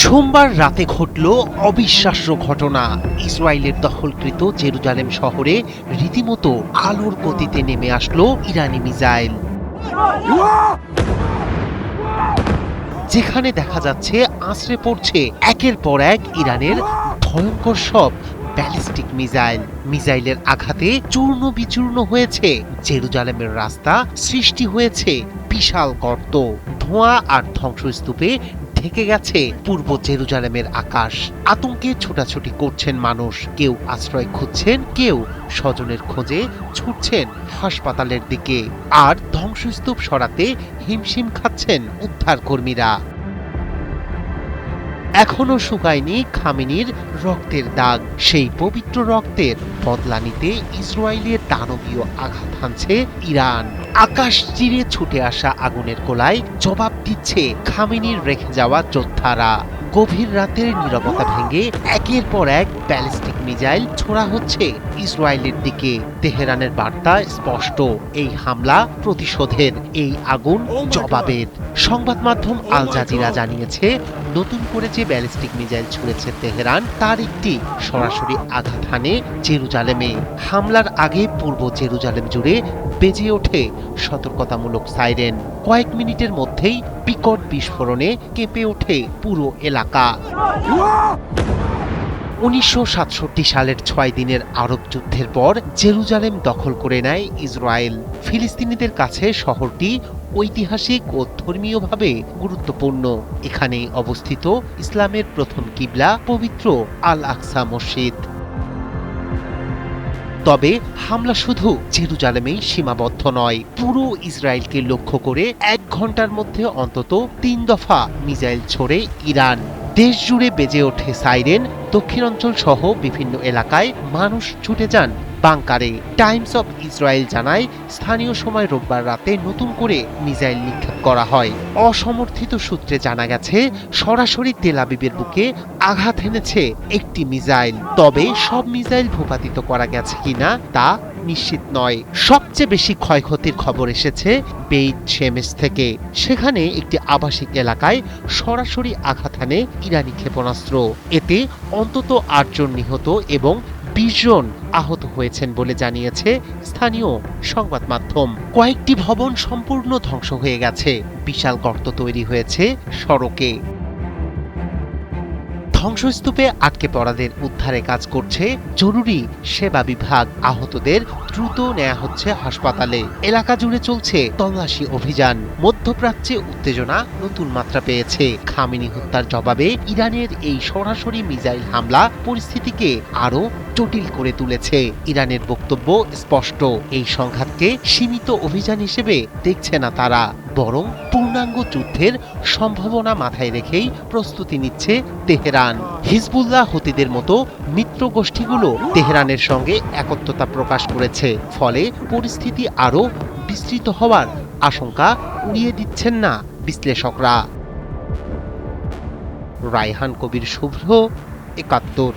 সোমবার রাতে ঘটল অবিশ্বাস্য ঘটনা। ইসরায়েলের দখলকৃত জেরুজালেম শহরে রীতিমতো আলোর গতিতে নেমে আসলো ইরানি মিসাইল, যেখানে দেখা যাচ্ছে আছড়ে পড়ছে একের পর এক ইরানের ভয়ঙ্কর সব ব্যালিস্টিক মিসাইলের আঘাতে চূর্ণ বিচূর্ণ হয়েছে জেরুজালেমের রাস্তা, সৃষ্টি হয়েছে বিশাল গর্ত, ধোঁয়া আর ধ্বংসস্তূপে ঢেকে গেছে পূর্ব জেরুজালেমের আকাশ। আতঙ্কে ছোটাছুটি করছেন মানুষ, কেউ আশ্রয় খুঁজছেন, কেউ স্বজনের খোঁজে ছুটছেন হাসপাতালের দিকে, আর ধ্বংসস্তূপ সরাতে হিমশিম খাচ্ছেন উদ্ধার কর্মীরা। এখনো শুকায়নি খামেনির রক্তের দাগ। সেই পবিত্র রক্তের বদলা নিতে ইসরায়েলের দানবীয় আঘাত হানছে ইরান। আকাশ চিরে ছুটে আসা আগুনের গোলায় জবাব দিচ্ছে খামেনির রেখে যাওয়া যোদ্ধারা। গভীর রাতের নীরবতা ভেঙে একের পর এক ব্যালিস্টিক মিসাইল ছোড়া হচ্ছে ইসরায়েলের দিকে। তেহরানের বার্তা স্পষ্ট, এই হামলা প্রতিশোধের, এই আগুন জবাবের। সংবাদ মাধ্যম আল জাজিরা জানিয়েছে, নতুন করে যে ব্যালিস্টিক মিসাইল ছুড়েছে তেহরান, তার একটি সরাসরি আঘাত হানে জেরুজালেমে। হামলার আগে পূর্ব জেরুজালেম জুড়ে বেজে ওঠে সতর্কতামূলক সাইরেন। কয়েক মিনিটের মধ্যেই বিকট বিস্ফোরণে কেঁপে ওঠে পুরো এলাকা। 1967 সালের 6 দিনের আরব যুদ্ধের পর জেরুজালেম দখল করে নেয় ইসরায়েল। ফিলিস্তিনিদের কাছে শহরটি ঐতিহাসিক ও ধর্মীয়ভাবে গুরুত্বপূর্ণ। এখানেই অবস্থিত ইসলামের প্রথম কিবলা পবিত্র আল আকসা মসজিদ। তবে হামলা শুধু জেরুজালেমেই সীমাবদ্ধ নয়। পুরো ইসরায়েলকে লক্ষ্য করে 1 ঘন্টার মধ্যে অন্তত 3 দফা মিসাইল ছোড়ে ইরান। দেশ জুড়ে বেজে ওঠে সাইরেন। দক্ষিণাঞ্চল সহ বিভিন্ন এলাকায় মানুষ ছুটে যান বাংকারে। টাইমস অব ইসরায়েল জানায়, স্থানীয় সময় রোববার রাতে নতুন করে মিসাইল নিক্ষেপ করা হয়। অসমর্থিত সূত্রে জানা গেছে, সরাসরি তেল আবিবের বুকে আঘাত এনেছে একটি মিসাইল। তবে সব মিসাইল ভূপাতিত করা গেছে কিনা তা নিশ্চিত নয়। সবচেয়ে বেশি ক্ষয়ক্ষতির খবর এসেছে বেইত শেমেশ থেকে। সেখানে একটি আবাসিক এলাকায় সরাসরি আঘাত হানে ইরানি ক্ষেপণাস্ত্র। এতে অন্তত 8 জন নিহত এবং 20 জন আহত হয়েছেন বলে জানিয়েছে স্থানীয় সংবাদ মাধ্যম। কয়েকটি ভবন সম্পূর্ণ ধ্বংস হয়ে গেছে, বিশাল গর্ত তৈরি হয়েছে সড়কে। ধ্বংসস্তূপে আটকে পড়াদের উদ্ধারে কাজ করছে জরুরি সেবা বিভাগ। আহতদের দ্রুত নেওয়া হচ্ছে হাসপাতালে। এলাকা জুড়ে চলছে তল্লাশি অভিযান। মধ্যপ্রাচ্যে উত্তেজনা নতুন মাত্রা পেয়েছে। খামেনি হত্যার জবাবে ইরানের এই সরাসরি মিসাইল হামলা পরিস্থিতিকে আরো জটিল করে তুলেছে। ইরানের বক্তব্য স্পষ্ট, এই সংঘাতকে সীমিত অভিযান হিসেবে দেখছে না তারা, বরং পূর্ণাঙ্গ যুদ্ধের সম্ভাবনা মাথায় রেখেই প্রস্তুতি নিচ্ছে তেহরান। হিজবুল্লাহ হুতিদের মতো মিত্র গোষ্ঠীগুলো তেহরানের সঙ্গে একত্রতা প্রকাশ করেছে। ফলে পরিস্থিতি আরও বিস্তৃত হওয়ার আশঙ্কা উড়িয়ে দিচ্ছেন না বিশ্লেষকরা। রায়হান কবির শুভ্র, ৭১।